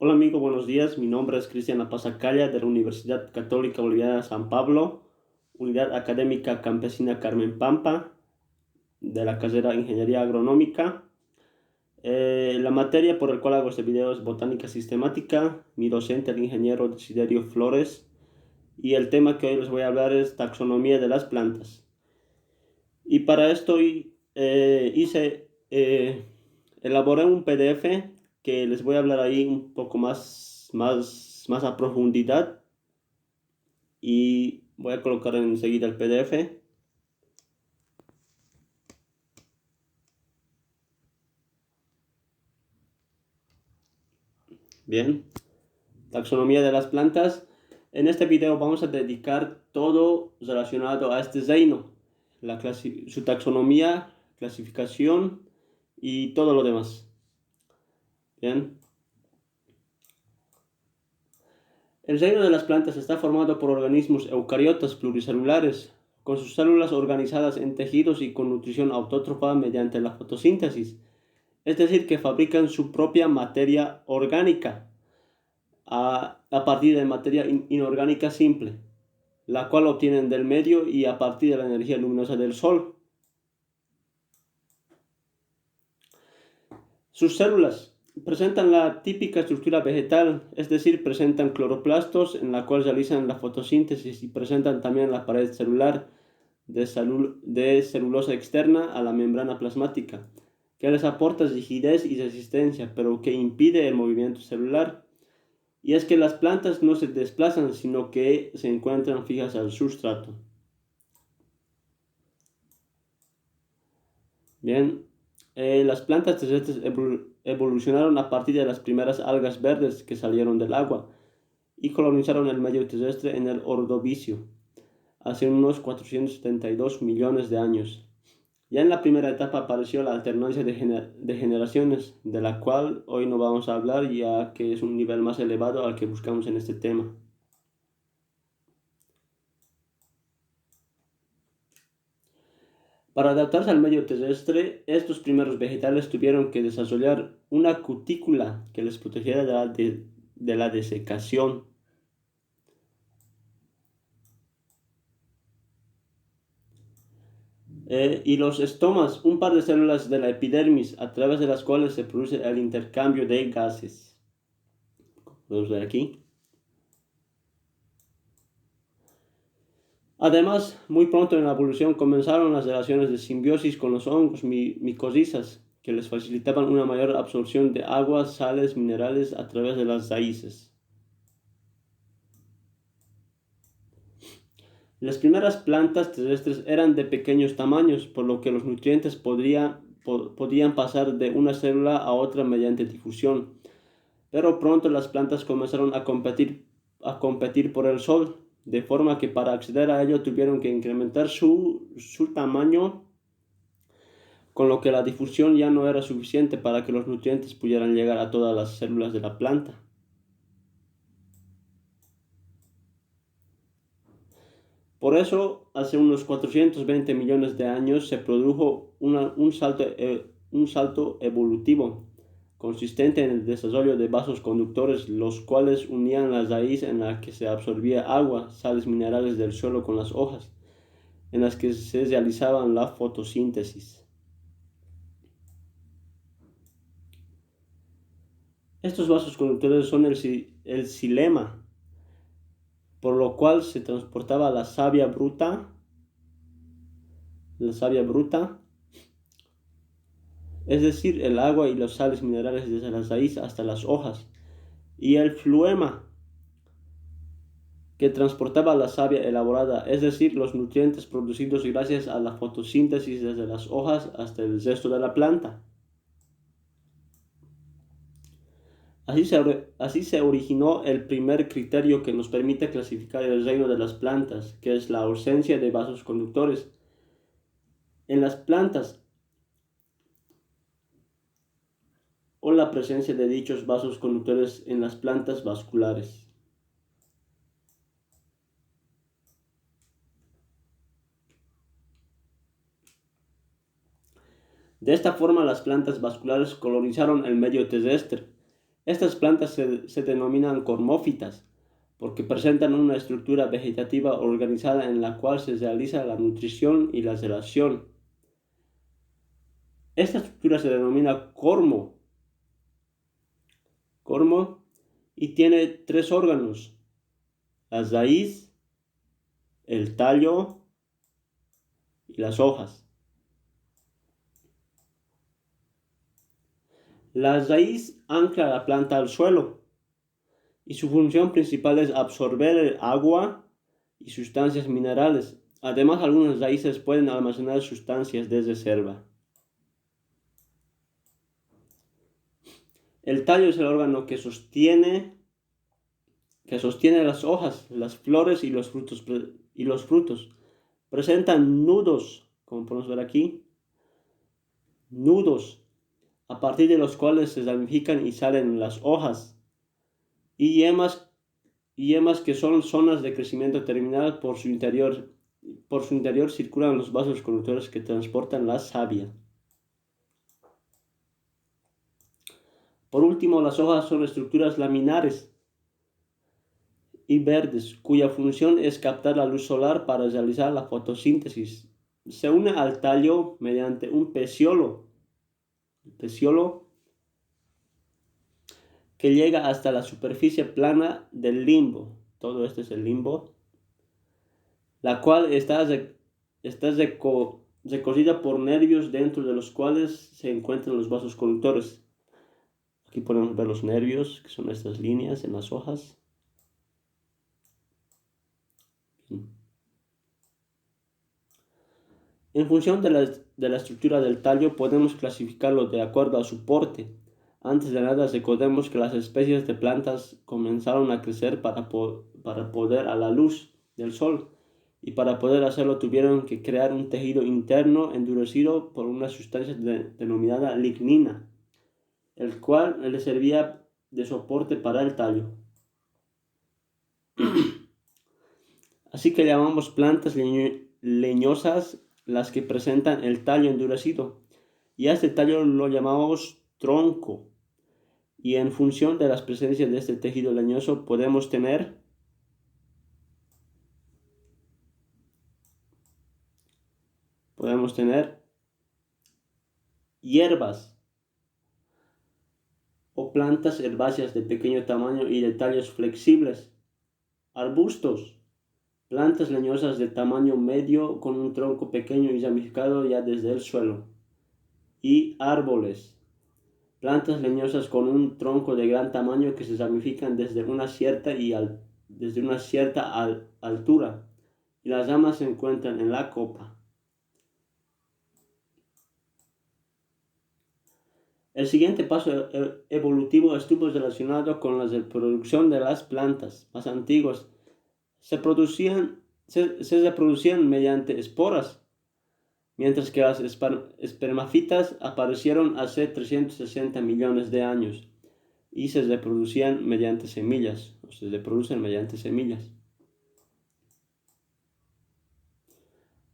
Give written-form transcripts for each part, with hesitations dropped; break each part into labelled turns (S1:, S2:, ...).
S1: Hola amigo, buenos días. Mi nombre es Cristian Pasacalla de la Universidad Católica Boliviana de San Pablo, Unidad Académica Campesina Carmen Pampa, de la carrera Ingeniería Agronómica. La materia por la cual hago este video es Botánica Sistemática. Mi docente, el ingeniero Desiderio Flores. Y el tema que hoy les voy a hablar es taxonomía de las plantas. Y para esto elaboré un PDF que les voy a hablar ahí un poco más a profundidad y voy a colocar enseguida el PDF. Bien, taxonomía de las plantas. En este video vamos a dedicar todo relacionado a este reino, su taxonomía, clasificación y todo lo demás. Bien. El reino de las plantas está formado por organismos eucariotas pluricelulares, con sus células organizadas en tejidos y con nutrición autótrofa mediante la fotosíntesis, es decir, que fabrican su propia materia orgánica a partir de materia inorgánica simple, la cual obtienen del medio y a partir de la energía luminosa del sol. Sus células presentan la típica estructura vegetal, es decir, presentan cloroplastos en la cual realizan la fotosíntesis y presentan también la pared celular de celulosa externa a la membrana plasmática, que les aporta rigidez y resistencia, pero que impide el movimiento celular. Y es que las plantas no se desplazan, sino que se encuentran fijas al sustrato. Bien, las plantas terrestres evolucionaron a partir de las primeras algas verdes que salieron del agua y colonizaron el medio terrestre en el Ordovícico, hace unos 472 millones de años. Ya en la primera etapa apareció la alternancia de generaciones, de la cual hoy no vamos a hablar, ya que es un nivel más elevado al que buscamos en este tema. Para adaptarse al medio terrestre, estos primeros vegetales tuvieron que desarrollar una cutícula que les protegiera de la desecación. Y los estomas, un par de células de la epidermis, a través de las cuales se produce el intercambio de gases. Podemos ver aquí. Además, muy pronto en la evolución comenzaron las relaciones de simbiosis con los hongos micorrizas, que les facilitaban una mayor absorción de agua, sales, minerales a través de las raíces. Las primeras plantas terrestres eran de pequeños tamaños, por lo que los nutrientes podían pasar de una célula a otra mediante difusión. Pero pronto las plantas comenzaron a competir por el sol, de forma que para acceder a ello tuvieron que incrementar su tamaño, con lo que la difusión ya no era suficiente para que los nutrientes pudieran llegar a todas las células de la planta. Por eso, hace unos 420 millones de años se produjo un salto evolutivo, consistente en el desarrollo de vasos conductores, los cuales unían la raíz en la que se absorbía agua, sales minerales del suelo con las hojas, en las que se realizaba la fotosíntesis. Estos vasos conductores son el xilema, por lo cual se transportaba la savia bruta, es decir, el agua y los sales minerales desde la raíz hasta las hojas, y el fluema, que transportaba la savia elaborada, es decir, los nutrientes producidos gracias a la fotosíntesis desde las hojas hasta el resto de la planta. Así se originó el primer criterio que nos permite clasificar el reino de las plantas, que es la ausencia de vasos conductores. En las plantas, o la presencia de dichos vasos conductores en las plantas vasculares. De esta forma, las plantas vasculares colonizaron el medio terrestre. Estas plantas se denominan cormófitas porque presentan una estructura vegetativa organizada en la cual se realiza la nutrición y la sedación. Esta estructura se denomina cormo, y tiene tres órganos: la raíz, el tallo y las hojas. La raíz ancla la planta al suelo y su función principal es absorber el agua y sustancias minerales. Además, algunas raíces pueden almacenar sustancias de reserva. El tallo es el órgano que sostiene las hojas, las flores y los frutos. Presentan nudos, como podemos ver aquí, nudos a partir de los cuales se ramifican y salen las hojas, y yemas que son zonas de crecimiento terminal. Por su interior circulan los vasos conductores que transportan la savia. Por último, las hojas son estructuras laminares y verdes, cuya función es captar la luz solar para realizar la fotosíntesis. Se une al tallo mediante un peciolo que llega hasta la superficie plana del limbo. Todo esto es el limbo, la cual está recorrida por nervios, dentro de los cuales se encuentran los vasos conductores. Aquí podemos ver los nervios, que son estas líneas en las hojas. En función de la estructura del tallo, podemos clasificarlo de acuerdo a su porte. Antes de nada, recordemos que las especies de plantas comenzaron a crecer para poder a la luz del sol, y para poder hacerlo tuvieron que crear un tejido interno endurecido por una sustancia denominada lignina, el cual le servía de soporte para el tallo. Así que llamamos plantas leñosas las que presentan el tallo endurecido, y a este tallo lo llamamos tronco. Y en función de las presencias de este tejido leñoso podemos tener hierbas o plantas herbáceas de pequeño tamaño y de tallos flexibles, arbustos, plantas leñosas de tamaño medio con un tronco pequeño y ramificado ya desde el suelo, y árboles, plantas leñosas con un tronco de gran tamaño que se ramifican desde una cierta altura, y las ramas se encuentran en la copa. El siguiente paso evolutivo estuvo relacionado con la reproducción de las plantas más antiguas. Se reproducían mediante esporas, mientras que las espermafitas aparecieron hace 360 millones de años y se reproducían mediante semillas, o se reproducen mediante semillas.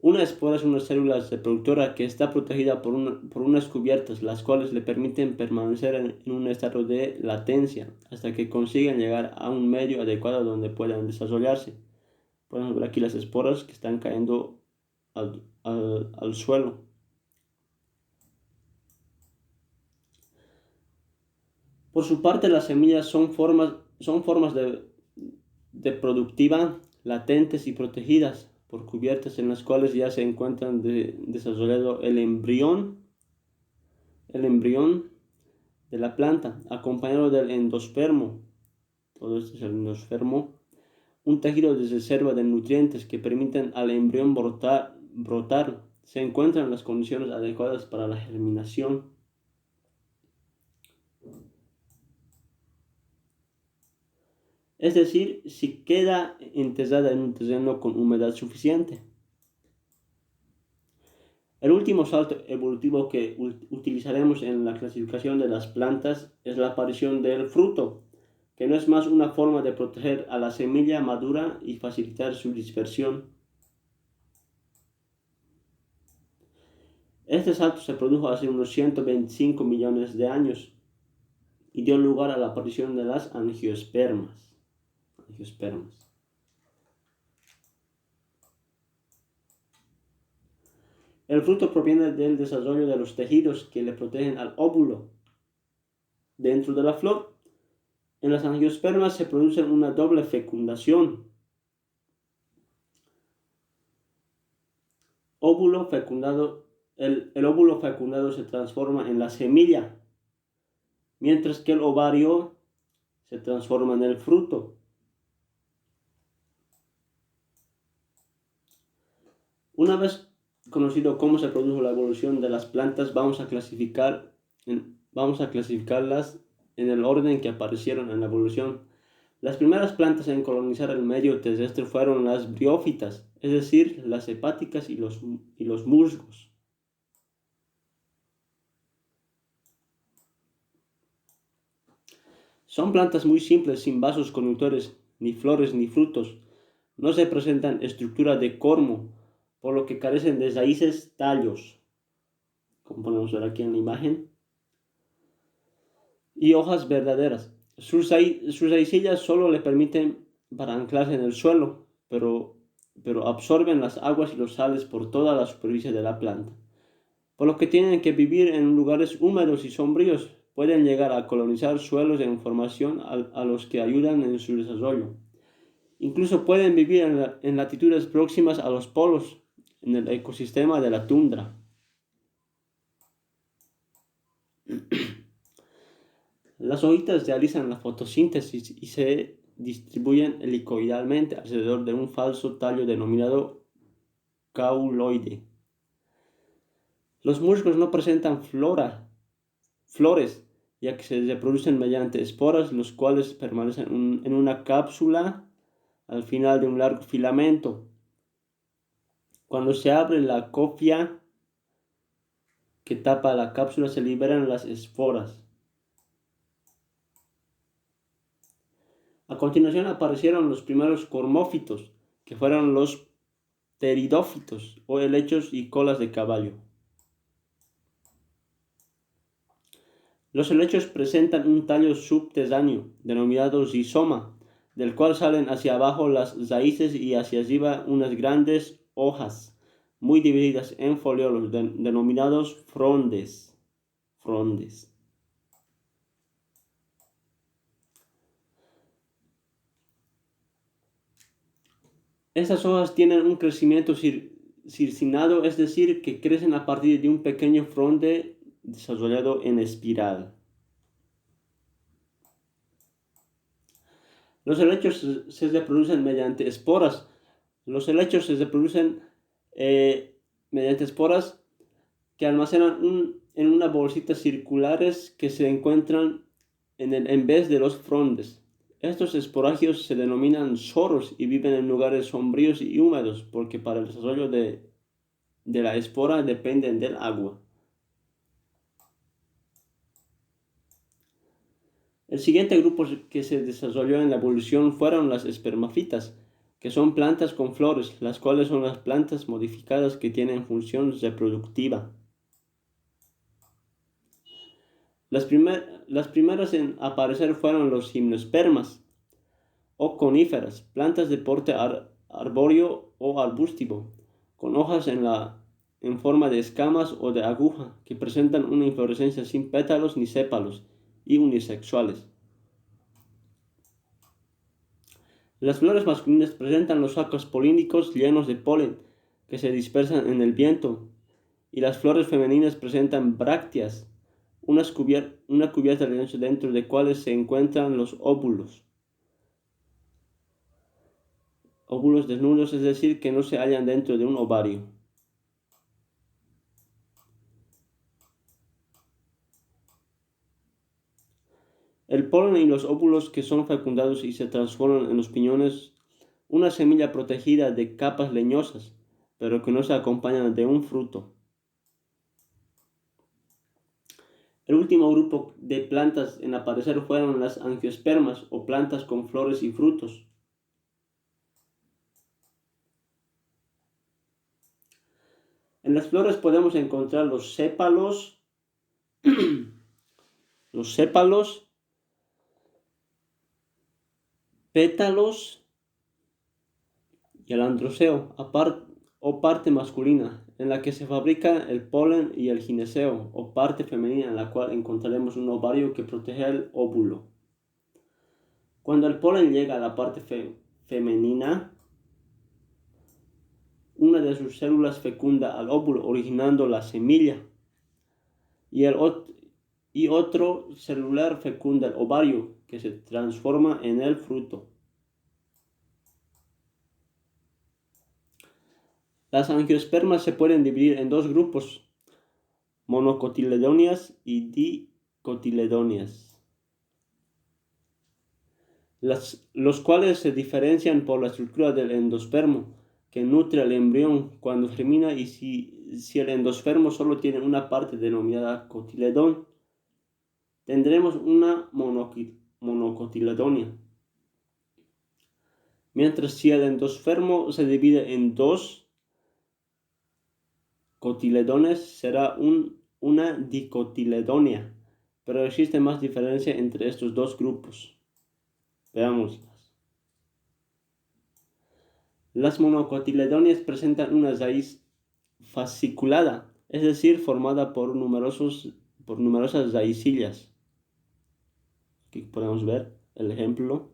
S1: Una espora es una célula reproductora que está protegida por unas cubiertas, las cuales le permiten permanecer en un estado de latencia hasta que consigan llegar a un medio adecuado donde puedan desarrollarse. Podemos ver aquí las esporas que están cayendo al suelo. Por su parte, las semillas son formas de productiva, latentes y protegidas por cubiertas en las cuales ya se encuentran desarrollado el embrión de la planta, acompañado del endospermo. Todo esto es el endospermo, un tejido de reserva de nutrientes que permiten al embrión brotar. Se encuentran las condiciones adecuadas para la germinación. Es decir, si queda enterrada en un terreno con humedad suficiente. El último salto evolutivo que utilizaremos en la clasificación de las plantas es la aparición del fruto, que no es más una forma de proteger a la semilla madura y facilitar su dispersión. Este salto se produjo hace unos 125 millones de años y dio lugar a la aparición de las angiospermas. El fruto proviene del desarrollo de los tejidos que le protegen al óvulo dentro de la flor. En las angiospermas se produce una doble fecundación. El óvulo fecundado se transforma en la semilla, mientras que el ovario se transforma en el fruto. Una vez conocido cómo se produjo la evolución de las plantas, vamos a clasificarlas en el orden que aparecieron en la evolución. Las primeras plantas en colonizar el medio terrestre fueron las briófitas, es decir, las hepáticas y los musgos. Son plantas muy simples, sin vasos conductores, ni flores ni frutos. No se presentan estructura de cormo, por lo que carecen de raíces, tallos, como podemos ver aquí en la imagen, y hojas verdaderas. Sus raicillas solo le permiten para anclarse en el suelo, pero absorben las aguas y los sales por toda la superficie de la planta, por lo que tienen que vivir en lugares húmedos y sombríos. Pueden llegar a colonizar suelos en formación a los que ayudan en su desarrollo. Incluso pueden vivir en latitudes próximas a los polos, en el ecosistema de la tundra. Las hojitas realizan la fotosíntesis y se distribuyen helicoidalmente alrededor de un falso tallo denominado cauloide. Los musgos no presentan flores, ya que se reproducen mediante esporas, los cuales permanecen en una cápsula al final de un largo filamento. Cuando se abre la cofia que tapa la cápsula, se liberan las esporas. A continuación aparecieron los primeros cormófitos, que fueron los pteridófitos o helechos y colas de caballo. Los helechos presentan un tallo subterráneo, denominado rizoma, del cual salen hacia abajo las raíces y hacia arriba unas grandes hojas, muy divididas en foliolos, denominados frondes. Estas hojas tienen un crecimiento circinado, es decir, que crecen a partir de un pequeño fronde desarrollado en espiral. Los helechos se reproducen mediante esporas. Los helechos se reproducen mediante esporas que almacenan en una bolsita circulares que se encuentran en vez de los frondes. Estos esporangios se denominan soros y viven en lugares sombríos y húmedos porque para el desarrollo de la espora dependen del agua. El siguiente grupo que se desarrolló en la evolución fueron las espermafitas, que son plantas con flores, las cuales son las plantas modificadas que tienen función reproductiva. Las primeras en aparecer fueron los gimnospermas o coníferas, plantas de porte arbóreo o arbustivo, con hojas en forma de escamas o de aguja, que presentan una inflorescencia sin pétalos ni sépalos y unisexuales. Las flores masculinas presentan los sacos polínicos llenos de polen que se dispersan en el viento, y las flores femeninas presentan brácteas, una cubierta dentro de cuales se encuentran los óvulos. Óvulos desnudos, es decir, que no se hallan dentro de un ovario. El polen y los óvulos que son fecundados y se transforman en los piñones, una semilla protegida de capas leñosas, pero que no se acompañan de un fruto. El último grupo de plantas en aparecer fueron las angiospermas o plantas con flores y frutos. En las flores podemos encontrar los sépalos, pétalos y el androceo, o parte masculina, en la que se fabrica el polen, y el gineceo, o parte femenina, en la cual encontraremos un ovario que protege el óvulo. Cuando el polen llega a la parte femenina, una de sus células fecunda al óvulo, originando la semilla, y otro celular fecunda el ovario, que se transforma en el fruto. Las angiospermas se pueden dividir en dos grupos, monocotiledóneas y dicotiledóneas, los cuales se diferencian por la estructura del endospermo, que nutre al embrión cuando germina, y si el endospermo solo tiene una parte denominada cotiledón, tendremos una monocotiledónea. Mientras si el endospermo se divide en dos cotiledones, será una dicotiledónea, pero existe más diferencia entre estos dos grupos. Veámoslas. Las monocotiledóneas presentan una raíz fasciculada, es decir, formada por numerosas raicillas. Aquí podemos ver el ejemplo.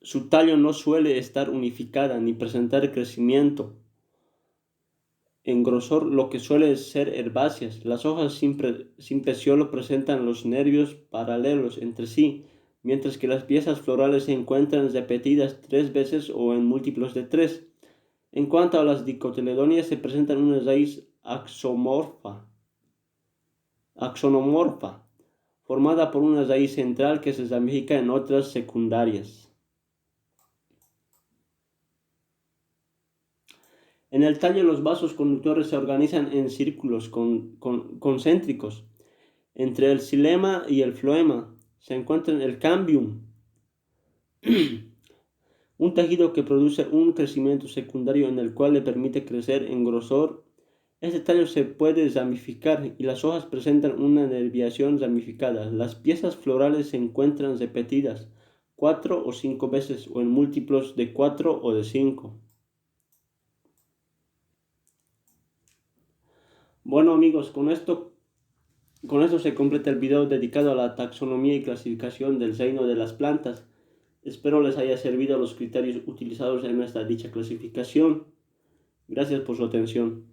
S1: Su tallo no suele estar unificada ni presentar crecimiento en grosor, lo que suele ser herbáceas. Las hojas sin peciolo presentan los nervios paralelos entre sí, mientras que las piezas florales se encuentran repetidas 3 veces o en múltiplos de 3. En cuanto a las dicotiledóneas, se presentan una raíz axonomorfa, formada por una raíz central que se ramifica en otras secundarias. En el tallo, los vasos conductores se organizan en círculos concéntricos. Entre el xilema y el floema se encuentra el cambium, un tejido que produce un crecimiento secundario en el cual le permite crecer en grosor. Este tallo se puede ramificar y las hojas presentan una nerviación ramificada. Las piezas florales se encuentran repetidas 4 o 5 veces o en múltiplos de 4 o de 5. Bueno amigos, con esto se completa el video dedicado a la taxonomía y clasificación del reino de las plantas. Espero les haya servido los criterios utilizados en dicha clasificación. Gracias por su atención.